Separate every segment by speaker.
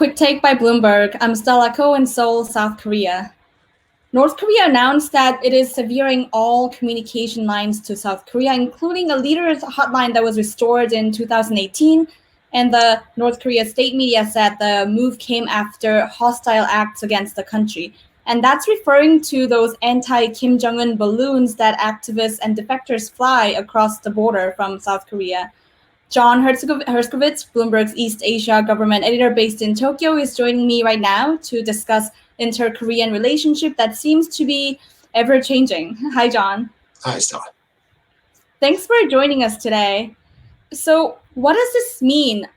Speaker 1: Quick take by Bloomberg. I'm Stella Ko in Seoul, South Korea. North Korea announced that it is severing all communication lines to South Korea, including a leaders hotline that was restored in 2018. And the North Korea state media said the move came after hostile acts against the country. And that's referring to those anti-Kim Jong Un balloons that activists and defectors fly across the border from South Korea. John Herskovitz, Bloomberg's East Asia government editor based in Tokyo, is joining me right now to discuss inter-Korean relationship that seems to be ever-changing. Hi, John.
Speaker 2: Hi, Stella.
Speaker 1: Thanks for joining us today. So what does this mean?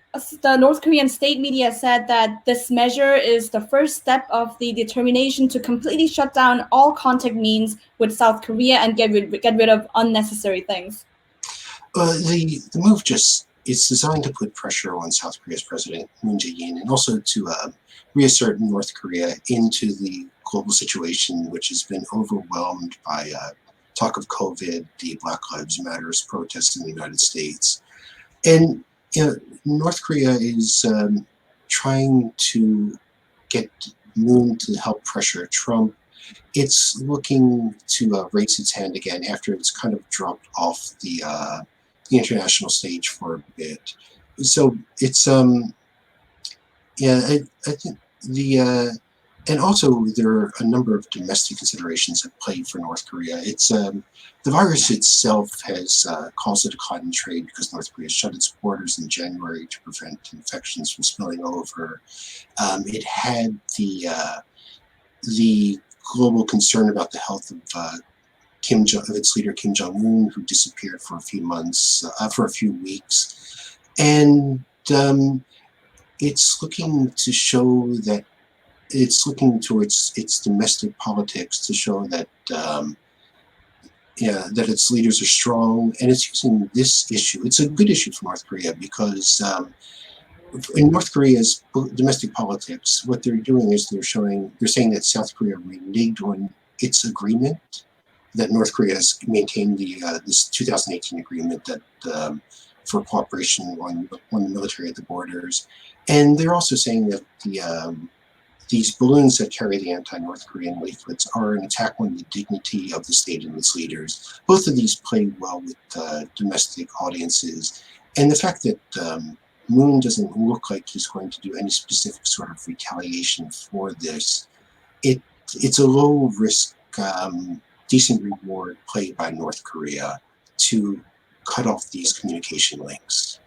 Speaker 1: The North Korean state media said that this measure is the first step of the determination to completely shut down all contact means with South Korea and get rid of unnecessary things.
Speaker 2: The move just is designed to put pressure on South Korea's President Moon Jae-in and also to reassert North Korea into the global situation, which has been overwhelmed by talk of COVID, the Black Lives Matter protests in the United States. And North Korea is trying to get Moon to help pressure Trump. It's looking to raise its hand again after it's kind of dropped off the international stage for a bit. So it's I think and also there are a number of domestic considerations at play for North Korea. It's the virus itself has caused a decline in trade because North Korea shut its borders in January to prevent infections from spilling over. It had the global concern about the health of its leader Kim Jong Un, who disappeared for a few weeks, and it's looking to show that it's looking towards its domestic politics to show that that its leaders are strong, and it's using this issue. It's a good issue for North Korea because in North Korea's domestic politics, what they're doing is they're saying that South Korea reneged on its agreement, that North Korea has maintained this 2018 agreement that for cooperation on the military at the borders, and they're also saying that these balloons that carry the anti-North Korean leaflets are an attack on the dignity of the state and its leaders. Both of these play well with domestic audiences, and the fact that Moon doesn't look like he's going to do any specific sort of retaliation for this, it's a low-risk, decent reward play by North Korea to cut off these communication links.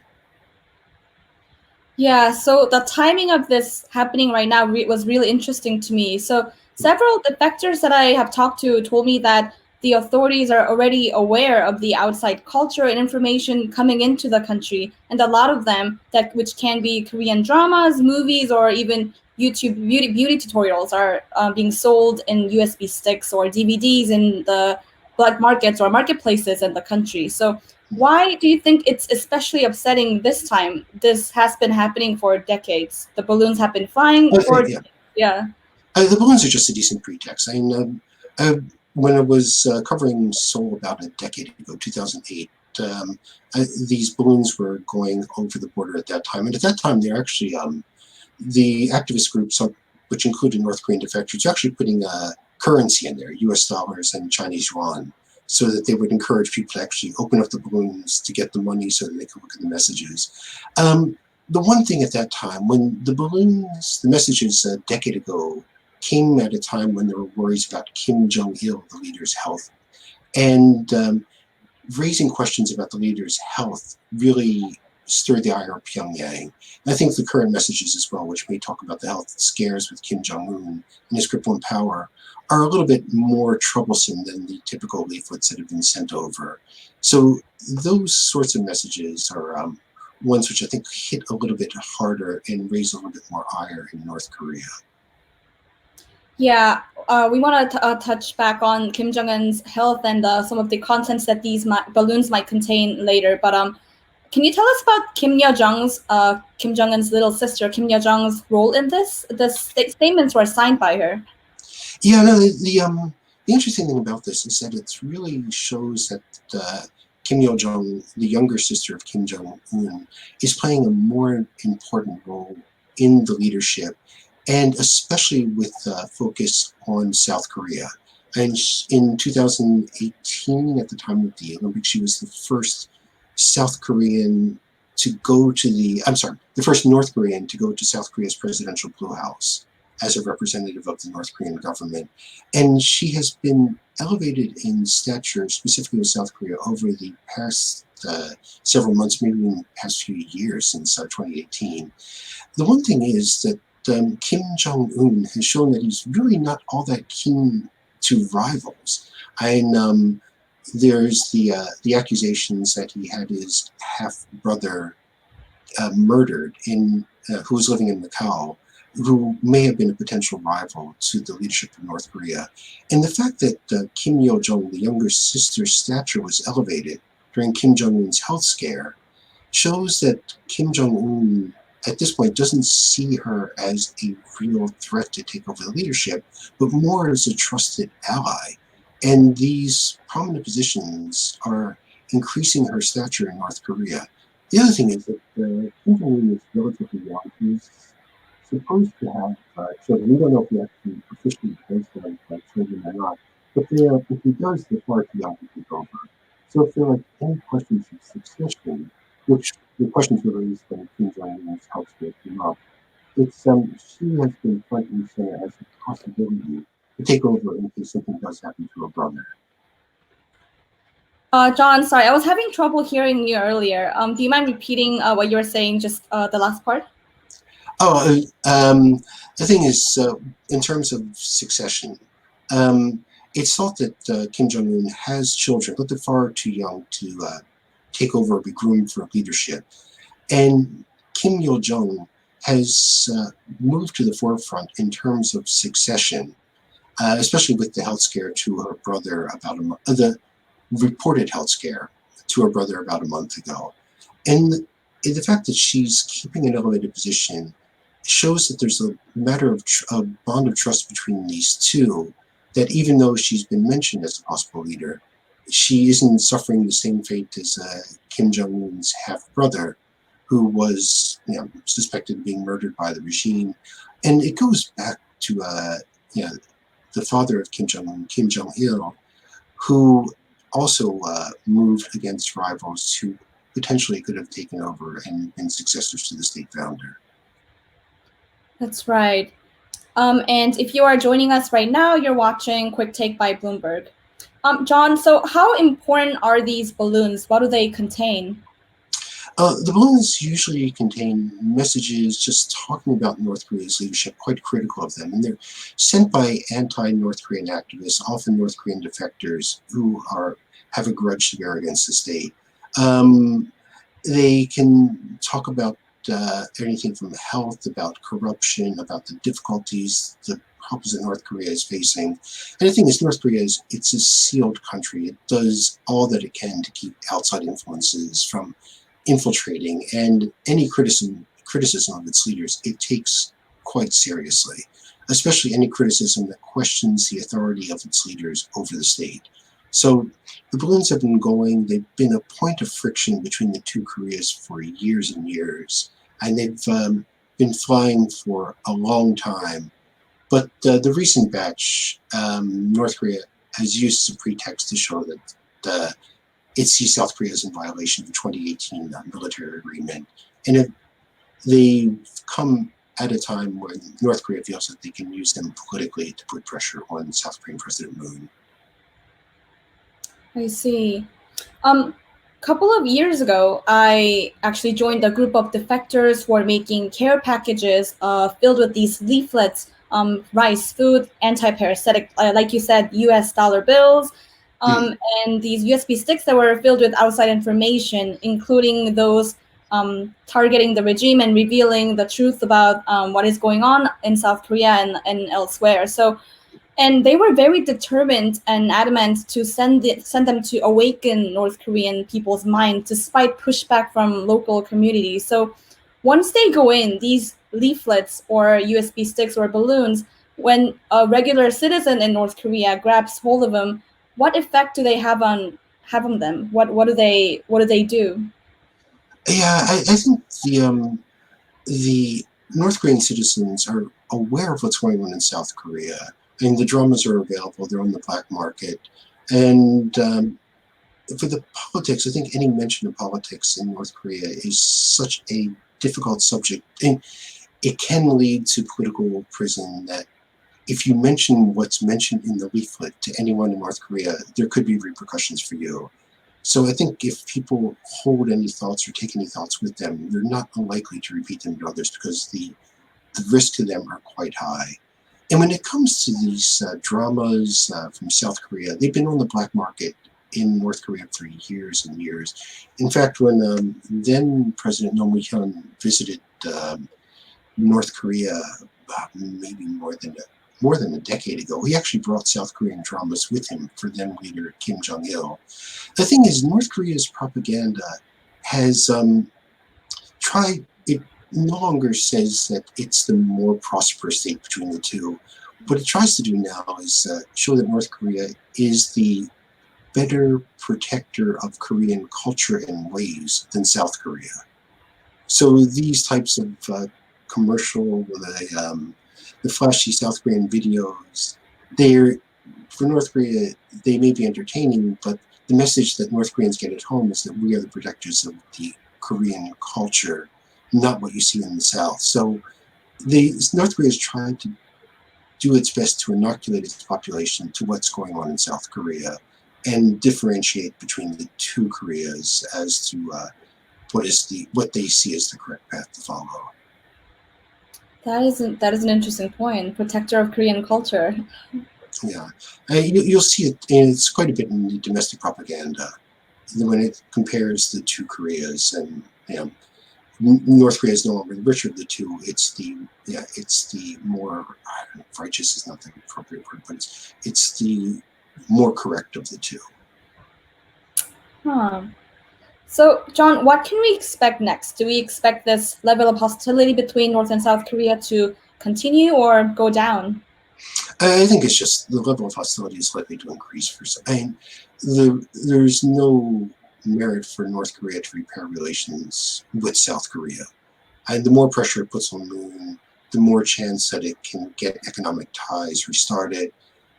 Speaker 1: Yeah, so the timing of this happening right now was really interesting to me. So several defectors that I have talked to told me that the authorities are already aware of the outside culture and information coming into the country, and a lot of them, which can be Korean dramas, movies, or even YouTube beauty tutorials, are being sold in USB sticks or DVDs in the black markets or marketplaces in the country. So why do you think it's especially upsetting this time? This has been happening for decades. The balloons have been flying.
Speaker 2: The balloons are just a decent pretext. I mean, when I was covering Seoul about a decade ago, 2008, these balloons were going over the border at that time. And at that time, they're actually, the activist groups, which included North Korean defectors, are actually putting currency in there, US dollars and Chinese yuan, so that they would encourage people to actually open up the balloons to get the money so that they could look at the messages. The one thing at that time, when the messages a decade ago came at a time when there were worries about Kim Jong Un, the leader's health, and raising questions about the leader's health really stirred the ire of Pyongyang. And I think the current messages as well, which may talk about the health scares with Kim Jong Un and his grip on power, are a little bit more troublesome than the typical leaflets that have been sent over. So those sorts of messages are ones which I think hit a little bit harder and raise a little bit more ire in North Korea.
Speaker 1: Yeah, we want to touch back on Kim Jong Un's health and some of the contents that these balloons might contain later. But can you tell us about Kim Jong's Kim Jong Un's little sister, Kim Jong's role in this? The statements were signed by her.
Speaker 2: Yeah, no. The interesting thing about this is that it really shows that Kim Yo Jong, the younger sister of Kim Jong Un, is playing a more important role in the leadership, and especially with focus on South Korea. And in 2018, at the time of the Olympics, she was the first South Korean to go to the first North Korean to go to South Korea's presidential Blue House as a representative of the North Korean government. And she has been elevated in stature, specifically with South Korea, over the past several months, maybe in the past few years since 2018. The one thing is that Kim Jong Un has shown that he's really not all that keen to rivals. And there's the accusations that he had his half-brother murdered who was living in Macau, who may have been a potential rival to the leadership of North Korea. And the fact that Kim Yo Jong, the younger sister's stature was elevated during Kim Jong Un's health scare shows that Kim Jong Un at this point doesn't see her as a real threat to take over the leadership, but more as a trusted ally. And these prominent positions are increasing her stature in North Korea. The other thing is that Kim Jong Un is relatively young. He's supposed to have children. We don't know if he actually officially does have children or not, but if he does, they're far too young to take over. So if there are any questions of succession, which the questions were raised when Kim Jong Un's health scare came up, she has been front and center as a possibility to take over in case something does happen to her brother.
Speaker 1: John, sorry, I was having trouble hearing you earlier. Do you mind repeating what you were saying, just the last part?
Speaker 2: The thing is, in terms of succession, it's thought that Kim Jong Un has children, but they're far too young to take over or be groomed for leadership. And Kim Yo Jong has moved to the forefront in terms of succession, especially with the health scare to her brother the reported health scare to her brother about a month ago. And the fact that she's keeping an elevated position shows that there's a matter of a bond of trust between these two, that even though she's been mentioned as a possible leader, she isn't suffering the same fate as Kim Jong Un's half-brother, who was suspected of being murdered by the regime. And it goes back to the father of Kim Jong Un, Kim Jong Il, who also moved against rivals who potentially could have taken over and been successors to the state founder.
Speaker 1: That's right. And if you are joining us right now, you're watching Quick Take by Bloomberg. John, so how important are these balloons? What do they contain?
Speaker 2: The balloons usually contain messages just talking about North Korea's leadership, quite critical of them. And they're sent by anti-North Korean activists, often North Korean defectors who have a grudge to bear against the state. They can talk about anything from health, about corruption, about the difficulties the problems that North Korea is facing. And the thing is, North Korea it's a sealed country. It does all that it can to keep outside influences from infiltrating, and any criticism of its leaders it takes quite seriously, especially any criticism that questions the authority of its leaders over the state. So the balloons have been going. They've been a point of friction between the two Koreas for years and years, and they've been flying for a long time. But the recent batch, North Korea has used as a pretext to show that it sees South Korea as in violation of the 2018 military agreement. And they've come at a time when North Korea feels that they can use them politically to put pressure on South Korean President Moon.
Speaker 1: I see. Couple of years ago, I actually joined a group of defectors who are making care packages filled with these leaflets, rice, food, anti-parasitic, like you said, US dollar bills, and these USB sticks that were filled with outside information, including those targeting the regime and revealing the truth about what is going on in South Korea and elsewhere. And they were very determined and adamant to send them to awaken North Korean people's mind despite pushback from local communities. So once they go in, these leaflets or USB sticks or balloons, when a regular citizen in North Korea grabs hold of them, what effect do they have on them? What do they do?
Speaker 2: Yeah, I think the North Korean citizens are aware of what's going on in South Korea. And the dramas are available. They're on the black market. And for the politics, I think any mention of politics in North Korea is such a difficult subject. And it can lead to political prison that if you mention what's mentioned in the leaflet to anyone in North Korea, there could be repercussions for you. So I think if people hold any thoughts or take any thoughts with them, they're not unlikely to repeat them to others because the risk to them are quite high. And when it comes to these dramas from South Korea, they've been on the black market in North Korea for years and years. In fact, when then President Roh Moo-hyun visited North Korea maybe more than a decade ago, he actually brought South Korean dramas with him for then leader Kim Jong Un. The thing is, North Korea's propaganda has tried. It no longer says that it's the more prosperous state between the two. What it tries to do now is show that North Korea is the better protector of Korean culture and ways than South Korea. So these types of commercial, the flashy South Korean videos, for North Korea, they may be entertaining, but the message that North Koreans get at home is that we are the protectors of the Korean culture, not what you see in the South. So North Korea is trying to do its best to inoculate its population to what's going on in South Korea and differentiate between the two Koreas as to what they see as the correct path to follow.
Speaker 1: That is an interesting point. Protector of Korean culture.
Speaker 2: Yeah, you'll see it, and it's quite a bit in the domestic propaganda when it compares the two Koreas, and North Korea is no longer the richer of the two. It's the more righteous is not the appropriate word, but it's the more correct of the two.
Speaker 1: So, John, what can we expect next? Do we expect this level of hostility between North and South Korea to continue or go down?
Speaker 2: I think it's just the level of hostility is likely to increase for some. There's no merit for North Korea to repair relations with South Korea. And the more pressure it puts on Moon, the more chance that it can get economic ties restarted,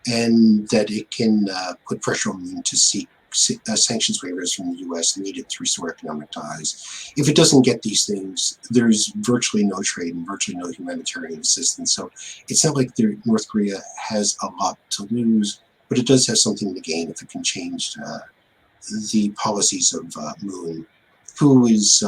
Speaker 2: and that it can put pressure on Moon to seek sanctions waivers from the U.S. needed to restore economic ties. If it doesn't get these things, there's virtually no trade and virtually no humanitarian assistance. So it's not like North Korea has a lot to lose, but it does have something to gain if it can change the policies of Moon, who is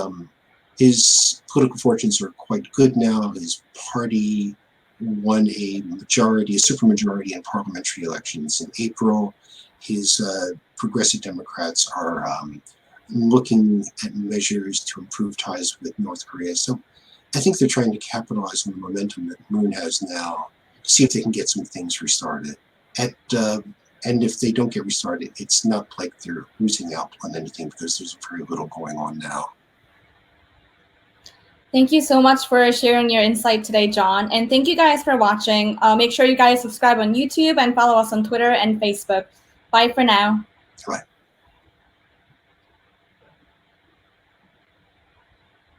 Speaker 2: his political fortunes are quite good now. His party won a supermajority in parliamentary elections in April. His progressive Democrats are looking at measures to improve ties with North Korea. So I think they're trying to capitalize on the momentum that Moon has now to see if they can get some things restarted. And if they don't get restarted, it's not like they're losing out on anything because there's very little going on now.
Speaker 1: Thank you so much for sharing your insight today, John. And thank you guys for watching. Make sure you guys subscribe on YouTube and follow us on Twitter and Facebook. Bye for now.
Speaker 2: Bye.